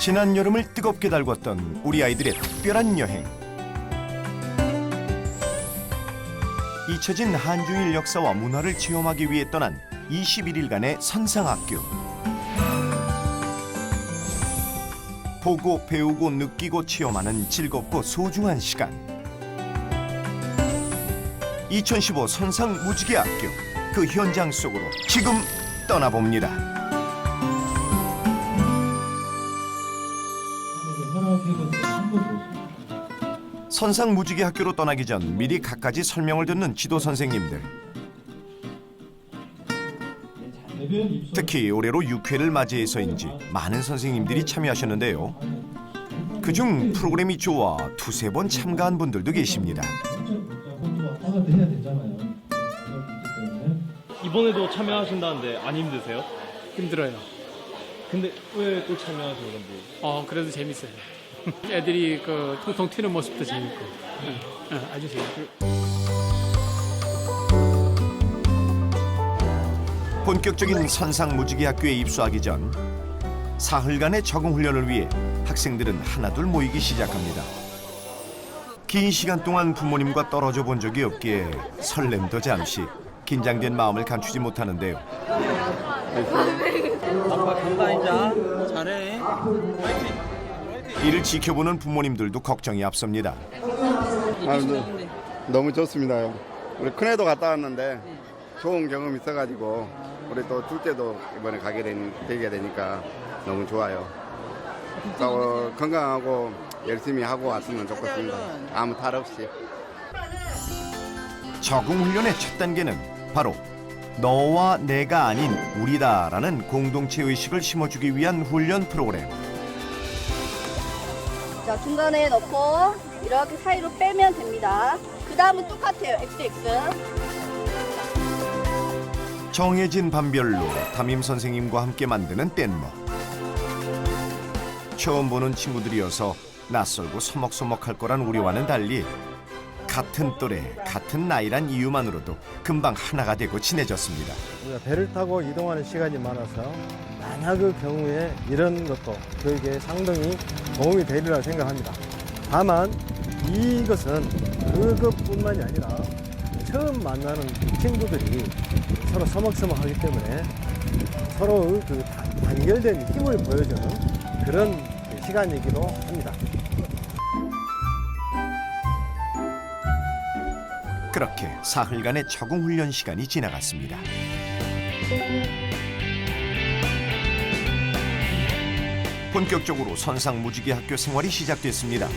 지난 여름을 뜨겁게 달궜던 우리 아이들의 특별한 여행. 잊혀진 한중일 역사와 문화를 체험하기 위해 떠난 21일간의 선상학교. 보고 배우고 느끼고 체험하는 즐겁고 소중한 시간. 2015 선상무지개학교, 그 현장 속으로 지금 떠나봅니다. 선상무지개학교로 떠나기 전 미리 갖가지 설명을 듣는 지도 선생님들. 특히 올해로 6회를 맞이해서인지 많은 선생님들이 참여하셨는데요. 그중 프로그램이 좋아 두세 번 참가한 분들도 계십니다. 이번에도 참여하신다는데 안 힘드세요? 힘들어요. 근데 왜 또 참여하신 건지? 그래도 재밌어요. 애들이 그 통통 튀는 모습도 재밌고, 아주 재밌고. 본격적인 선상무지개학교에 입소하기 전 사흘간의 적응 훈련을 위해 학생들은 하나둘 모이기 시작합니다. 긴 시간 동안 부모님과 떨어져 본 적이 없기에 설렘도 잠시, 긴장된 마음을 감추지 못하는데요. 아빠 간다 이제. 잘해. 이를 지켜보는 부모님들도 걱정이 앞섭니다. 너무 좋습니다요. 우리 큰애도 갔다 왔는데 좋은 경험이 있어가지고 우리 또 둘째도 이번에 되게 되니까 너무 좋아요. 건강하고 열심히 하고 왔으면 좋겠습니다. 아무 탈 없이. 적응 훈련의 첫 단계는 바로 너와 내가 아닌 우리다라는 공동체 의식을 심어주기 위한 훈련 프로그램. 자, 중간에 넣고 이렇게 사이로 빼면 됩니다. 그 다음은 똑같아요. XX. 정해진 반별로 담임 선생님과 함께 만드는 뗏목. 처음 보는 친구들이어서 낯설고 서먹서먹할 거란 우려와는 달리 같은 또래, 같은 나이란 이유만으로도 금방 하나가 되고 친해졌습니다. 우리가 배를 타고 이동하는 시간이 많아서 만약 그 경우에 이런 것도 교육에 상당히 도움이 되리라 생각합니다. 다만 이것은 그것뿐만이 아니라 처음 만나는 친구들이 서로 서먹서먹하기 때문에 서로 그 단결된 힘을 보여주는 그런 시간이기도 합니다. 그렇게 사흘간의 적응 훈련 시간이 지나갔습니다. 본격적으로 선상무지개학교 생활이 시작됐습니다.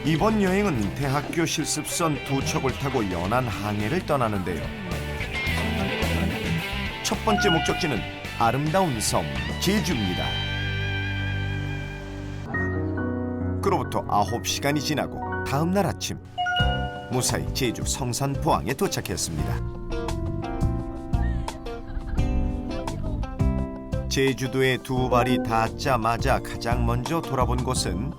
이번 여행은 대학교 실습선 두 척을 타고 연안 항해를 떠나는데요. 첫 번째 목적지는 아름다운 섬 제주입니다. 그로부터 9시간이 지나고 다음 날 아침 무사히 제주 성산포항에 도착했습니다. 제주도에 두 발이 닿자마자 가장 먼저 돌아본 곳은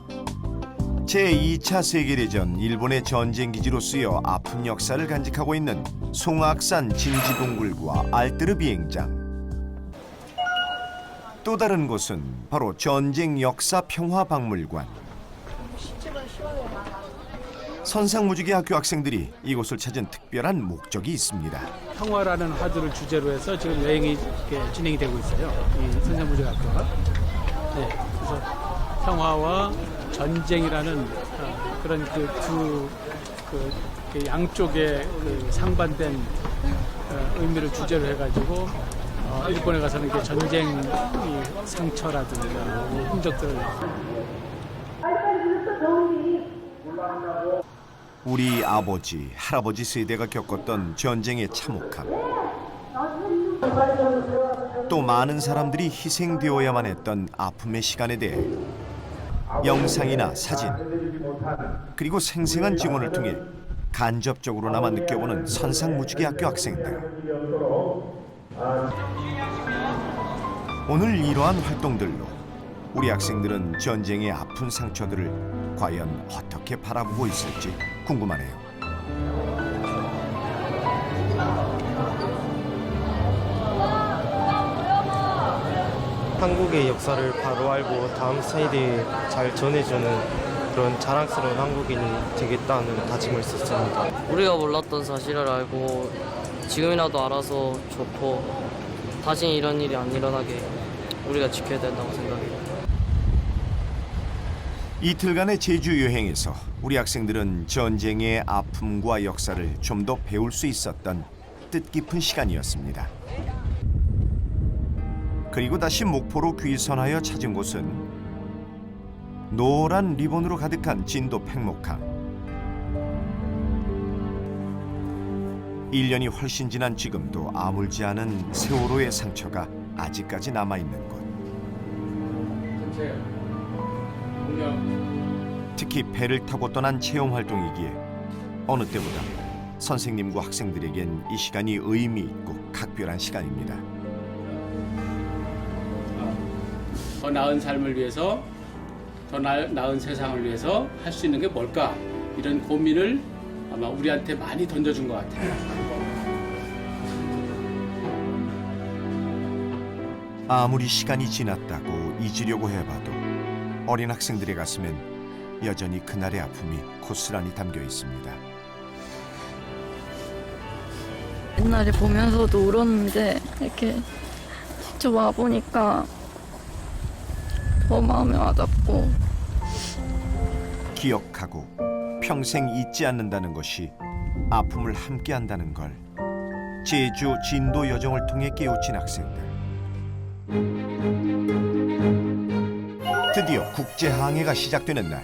제2차 세계대전 일본의 전쟁기지로 쓰여 아픈 역사를 간직하고 있는 송악산 진지동굴과 알뜨르 비행장. 또 다른 곳은 바로 전쟁 역사 평화박물관. 선상무지개학교 학생들이 이곳을 찾은 특별한 목적이 있습니다. 평화라는 화두를 주제로 해서 지금 여행이 이렇게 진행이 되고 있어요. 이 선상무지개학교가. 네, 그래서 평화와 전쟁이라는 그런 그 양쪽의 그 상반된 의미를 주제로 해가지고 일본에 가서는 이렇게 전쟁 상처라든가 흔적들을 우리 아버지, 할아버지 세대가 겪었던 전쟁의 참혹함. 또 많은 사람들이 희생되어야만 했던 아픔의 시간에 대해 영상이나 사진, 그리고 생생한 증언을 통해 간접적으로나마 느껴보는 선상무지개학교 학생들. 오늘 이러한 활동들로 우리 학생들은 전쟁의 아픈 상처들을 과연 어떻게 바라보고 있을지 궁금하네요. 한국의 역사를 바로 알고 다음 세대에 잘 전해주는 그런 자랑스러운 한국인이 되겠다는 다짐을 썼습니다. 우리가 몰랐던 사실을 알고 지금이라도 알아서 좋고 다시 이런 일이 안 일어나게 우리가 지켜야 된다고 생각해요. 이틀간의 제주 여행에서 우리 학생들은 전쟁의 아픔과 역사를 좀 더 배울 수 있었던 뜻깊은 시간이었습니다. 그리고 다시 목포로 귀선하여 찾은 곳은 노란 리본으로 가득한 진도 팽목항. 1년이 훨씬 지난 지금도 아물지 않은 세월호의 상처가 아직까지 남아있는 곳. 특히 배를 타고 떠난 체험활동이기에 어느 때보다 선생님과 학생들에겐 이 시간이 의미 있고 각별한 시간입니다. 더 나은 삶을 위해서, 더 나은 세상을 위해서 할 수 있는 게 뭘까? 이런 고민을 아마 우리한테 많이 던져준 것 같아요. 아무리 시간이 지났다고 잊으려고 해봐도 어린 학생들의 가슴엔 여전히 그날의 아픔이 고스란히 담겨 있습니다. 옛날에 보면서도 울었는데 이렇게 직접 와보니까 더 마음이 와닿고 기억하고 평생 잊지 않는다는 것이 아픔을 함께한다는 걸 제주 진도 여정을 통해 깨우친 학생들. 드디어 국제항해가 시작되는 날.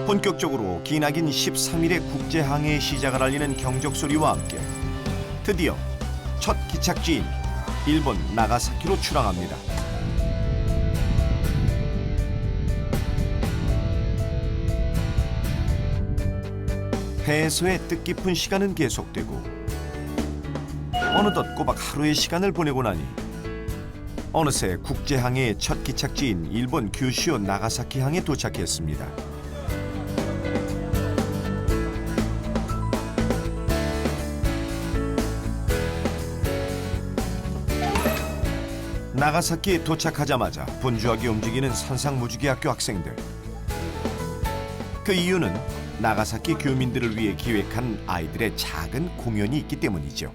본격적으로 기나긴 13일의 국제항해의 시작을 알리는 경적소리와 함께 드디어 첫 기착지인 일본 나가사키로 출항합니다. 배에서의 뜻깊은 시간은 계속되고 어느덧 꼬박 하루의 시간을 보내고 나니 어느새 국제항해의 첫 기착지인 일본 규슈 나가사키항에 도착했습니다. 나가사키에 도착하자마자 분주하게 움직이는 선상무지개학교 학생들. 그 이유는 나가사키 교민들을 위해 기획한 아이들의 작은 공연이 있기 때문이죠.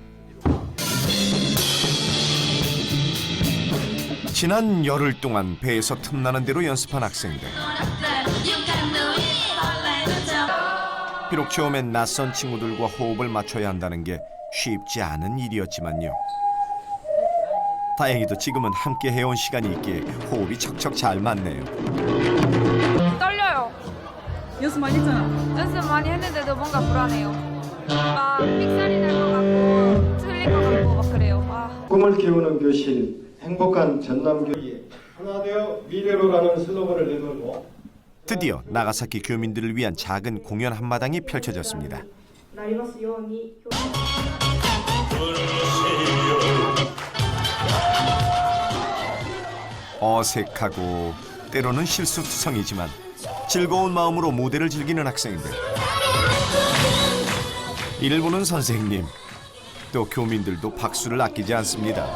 지난 열흘 동안 배에서 틈나는 대로 연습한 학생들. 비록 처음엔 낯선 친구들과 호흡을 맞춰야 한다는 게 쉽지 않은 일이었지만요. 다행히도 지금은 함께 해온 시간이 있기에 호흡이 척척 잘 맞네요. 떨려요. 연습 많이 했잖아. 연습 많이 했는데도 뭔가 불안해요. 막 삑살이 날 것 같고 틀릴 것 같고 막 그래요. 꿈을 키우는 교실, 행복한 전남교회 하나 되어 미래로 가는 슬로건을 내걸고 드디어 나가사키 교민들을 위한 작은 공연 한마당이 펼쳐졌습니다. 어색하고 때로는 실수투성이지만 즐거운 마음으로 무대를 즐기는 학생들. 이를 보는 선생님, 또 교민들도 박수를 아끼지 않습니다.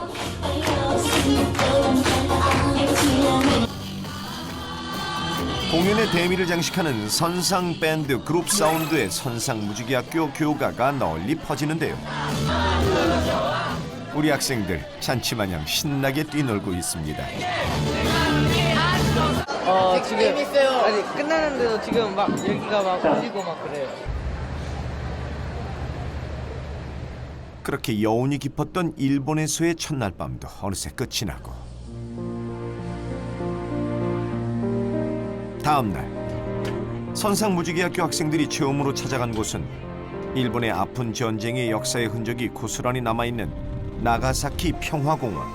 공연의 대미를 장식하는 선상 밴드 그룹 사운드의 선상무지개학교 교가가 널리 퍼지는데요. 우리 학생들 잔치마냥 신나게 뛰놀고 있습니다. 지금 아니 끝나는데도 지금 막 여기가 막 울리고 막 그래요. 그렇게 여운이 깊었던 일본에서의 첫날 밤도 어느새 끝이 나고 다음 날 선상무지개학교 학생들이 처음으로 찾아간 곳은 일본의 아픈 전쟁의 역사의 흔적이 고스란히 남아있는 나가사키 평화공원.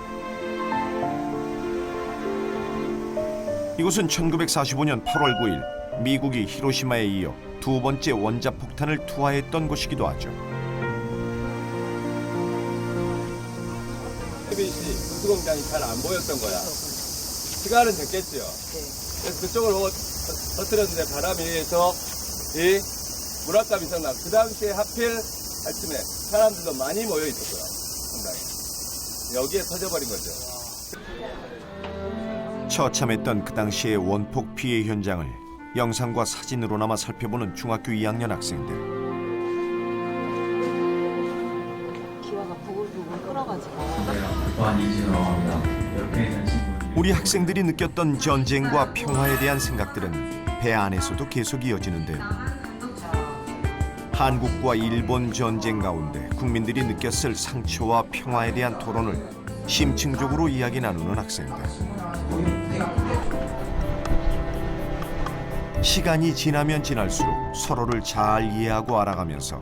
이곳은 1945년 8월 9일 미국이 히로시마에 이어 두 번째 원자폭탄을 투하했던 곳이기도 하죠. 수공장이 잘 안 보였던 거야. 시간은 됐겠지요. 그래서 그쪽을 보고 터뜨렸는데 바람이 해서 이 무라카미 성당, 그 당시에 하필 아침에 사람들도 많이 모여 있었어요. 상당히. 여기에 터져버린 거죠. 처참했던 그 당시의 원폭 피해 현장을 영상과 사진으로나마 살펴보는 중학교 2학년 학생들. 기와가 부글부글 끓어가지고. 우리 학생들이 느꼈던 전쟁과 평화에 대한 생각들은 배 안에서도 계속 이어지는데요. 한국과 일본 전쟁 가운데 국민들이 느꼈을 상처와 평화에 대한 토론을 심층적으로 이야기 나누는 학생들. 시간이 지나면 지날수록 서로를 잘 이해하고 알아가면서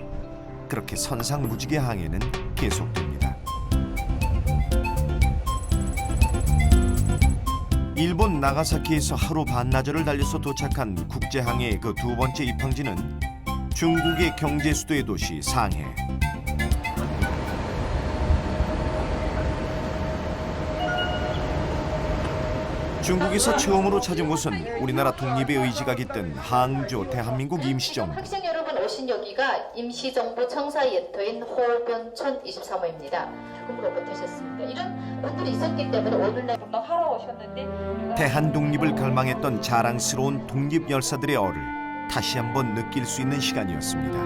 그렇게 선상무지개 항해는 계속됩니다. 일본 나가사키에서 하루 반나절을 달려서 도착한 국제항해의 그 두 번째 입항지는 중국의 경제 수도의 도시 상해. 중국에서 처음으로 찾은 곳은 우리나라 독립의 의지가 깃든 항저 대한민국 임시정부. 학생 여러분 오신 여기가 임시정부 청사예터인 호변촌 23호입니다. 죽음으로부터 오셨습니다. 이런 분들이 있었기 때문에 오늘날 하러 오셨는데 대한독립을 갈망했던 자랑스러운 독립 열사들의 얼을 다시 한번 느낄 수 있는 시간이었습니다.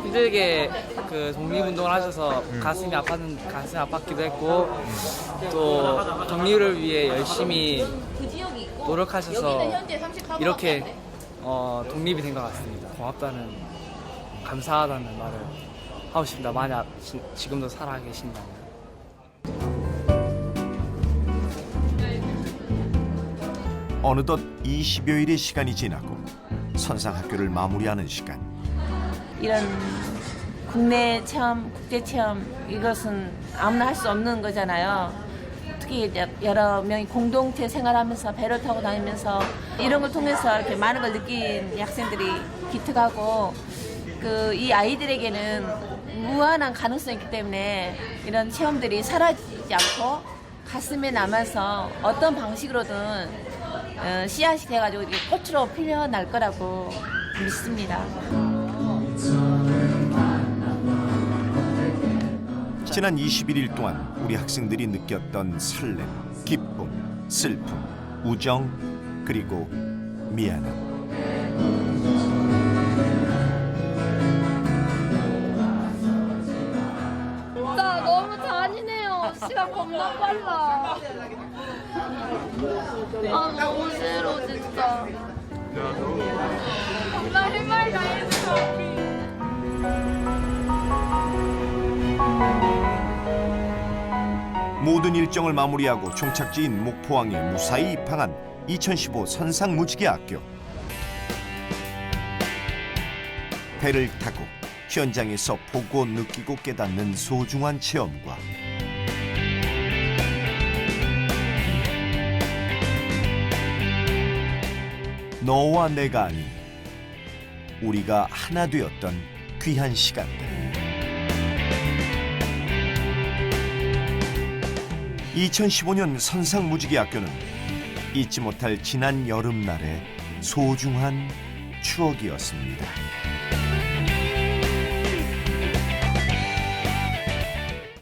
힘들게 그 독립운동을 하셔서 가슴이 아팠기도 했고 또 독립을 위해 열심히 노력하셔서 이렇게 독립이 된 것 같습니다. 고맙다는, 감사하다는 말을 하고 싶습니다. 만약 지금도 살아 계신다면. 어느덧 20여일의 시간이 지나고 선상학교를 마무리하는 시간. 이런 국내 체험, 국제 체험 이것은 아무나 할 수 없는 거잖아요. 특히 여러 명이 공동체 생활하면서 배를 타고 다니면서 이런 걸 통해서 이렇게 많은 걸 느낀 학생들이 기특하고 이 아이들에게는 무한한 가능성이 있기 때문에 이런 체험들이 사라지지 않고 가슴에 남아서 어떤 방식으로든 씨앗이 돼가지고 꽃으로 피어날 거라고 믿습니다. 지난 21일 동안 우리 학생들이 느꼈던 설렘, 기쁨, 슬픔, 우정, 그리고 미안함. 진짜 너무 잔인해요. 시간 겁나 빨라. 너무 싫어 진짜. 겁나 해맑아 했어. 모든 일정을 마무리하고 종착지인 목포항에 무사히 입항한 2015 선상무지개학교. 배를 타고 현장에서 보고 느끼고 깨닫는 소중한 체험과 너와 내가 아닌 우리가 하나 되었던 귀한 시간들. 2015년 선상무지개학교는 잊지 못할 지난 여름날의 소중한 추억이었습니다.